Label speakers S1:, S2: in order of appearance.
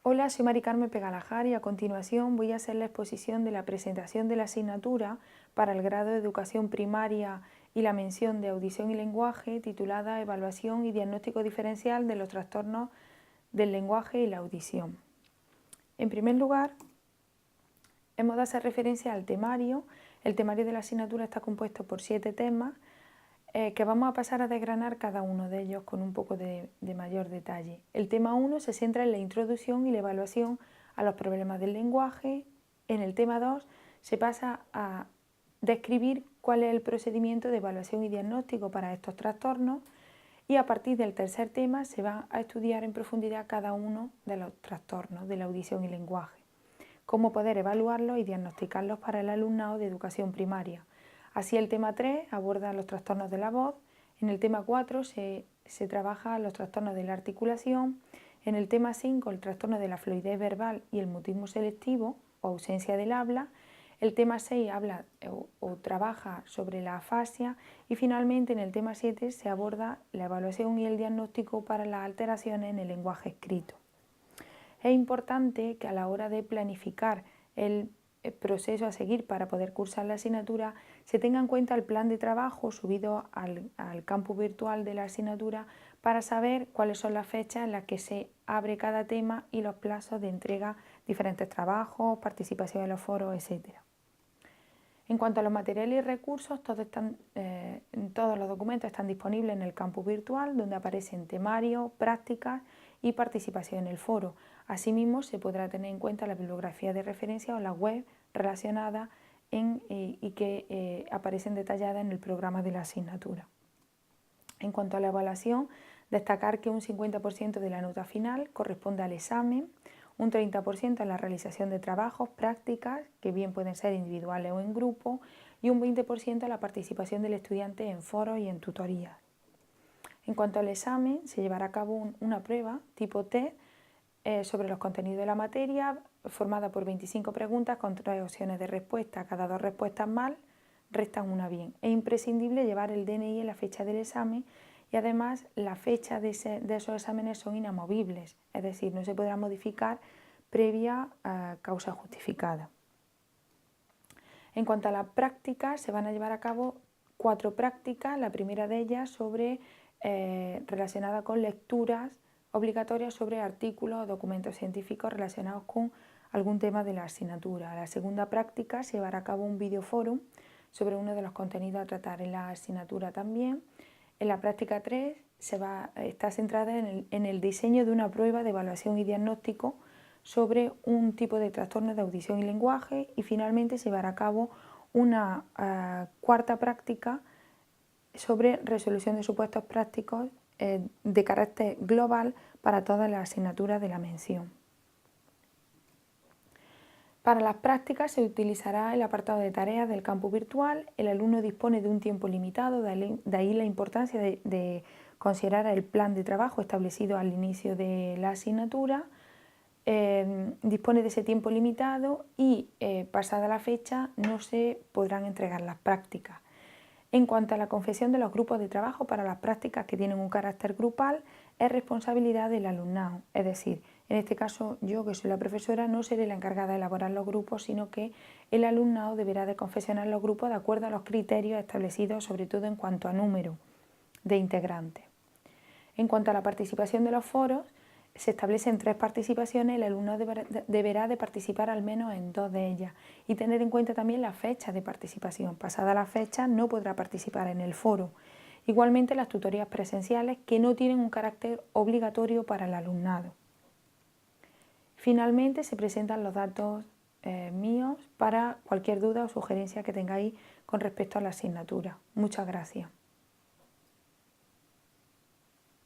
S1: Hola, soy Mari Carmen Pegalajar y a continuación voy a hacer la exposición de la presentación de la asignatura para el grado de Educación Primaria y la mención de Audición y Lenguaje titulada Evaluación y Diagnóstico Diferencial de los Trastornos del Lenguaje y la Audición. En primer lugar, hemos de hacer referencia al temario. El temario de la asignatura está compuesto por 7 temas que vamos a pasar a desgranar cada uno de ellos con un poco de mayor detalle. El tema 1 se centra en la introducción y la evaluación a los problemas del lenguaje. En el tema 2 se pasa a describir cuál es el procedimiento de evaluación y diagnóstico para estos trastornos y a partir del tercer tema se va a estudiar en profundidad cada uno de los trastornos de la audición y lenguaje, cómo poder evaluarlos y diagnosticarlos para el alumnado de educación primaria. Así el tema 3 aborda los trastornos de la voz, en el tema 4 se trabaja los trastornos de la articulación, en el tema 5 el trastorno de la fluidez verbal y el mutismo selectivo o ausencia del habla, el tema 6 habla o trabaja sobre la afasia y finalmente en el tema 7 se aborda la evaluación y el diagnóstico para las alteraciones en el lenguaje escrito. Es importante que a la hora de planificar el proceso a seguir para poder cursar la asignatura se tenga en cuenta el plan de trabajo subido al campus virtual de la asignatura para saber cuáles son las fechas en las que se abre cada tema y los plazos de entrega, diferentes trabajos, participación en los foros, etc. En cuanto a los materiales y recursos, todos los documentos están disponibles en el campus virtual, donde aparecen temarios, prácticas y participación en el foro. Asimismo, se podrá tener en cuenta la bibliografía de referencia o la web relacionada y que aparecen detalladas en el programa de la asignatura. En cuanto a la evaluación, destacar que un 50% de la nota final corresponde al examen, un 30% a la realización de trabajos, prácticas, que bien pueden ser individuales o en grupo, y un 20% a la participación del estudiante en foros y en tutorías. En cuanto al examen, se llevará a cabo una prueba tipo test sobre los contenidos de la materia, formada por 25 preguntas con 3 opciones de respuesta. Cada 2 respuestas mal restan una bien. Es imprescindible llevar el DNI en la fecha del examen y además la fecha de esos exámenes son inamovibles, es decir, no se podrá modificar previa causa justificada. En cuanto a las prácticas, se van a llevar a cabo 4 prácticas, la primera de ellas relacionada con lecturas obligatorias sobre artículos o documentos científicos relacionados con algún tema de la asignatura. La segunda práctica se llevará a cabo un videoforum sobre uno de los contenidos a tratar en la asignatura también. En la práctica 3 está centrada en el diseño de una prueba de evaluación y diagnóstico sobre un tipo de trastorno de audición y lenguaje y finalmente se llevará a cabo una cuarta práctica sobre resolución de supuestos prácticos de carácter global para todas las asignaturas de la mención. Para las prácticas se utilizará el apartado de tareas del campus virtual. El alumno dispone de un tiempo limitado, de ahí la importancia de considerar el plan de trabajo establecido al inicio de la asignatura. Dispone de ese tiempo limitado y pasada la fecha no se podrán entregar las prácticas. En cuanto a la confección de los grupos de trabajo para las prácticas que tienen un carácter grupal, es responsabilidad del alumnado, es decir, en este caso yo, que soy la profesora, no seré la encargada de elaborar los grupos, sino que el alumnado deberá de confeccionar los grupos de acuerdo a los criterios establecidos, sobre todo en cuanto a número de integrantes. En cuanto a la participación de los foros, se establecen 3 participaciones, el alumno deberá de participar al menos en 2 de ellas y tener en cuenta también la fecha de participación. Pasada la fecha no podrá participar en el foro. Igualmente las tutorías presenciales que no tienen un carácter obligatorio para el alumnado. Finalmente se presentan los datos míos para cualquier duda o sugerencia que tengáis con respecto a la asignatura. Muchas gracias.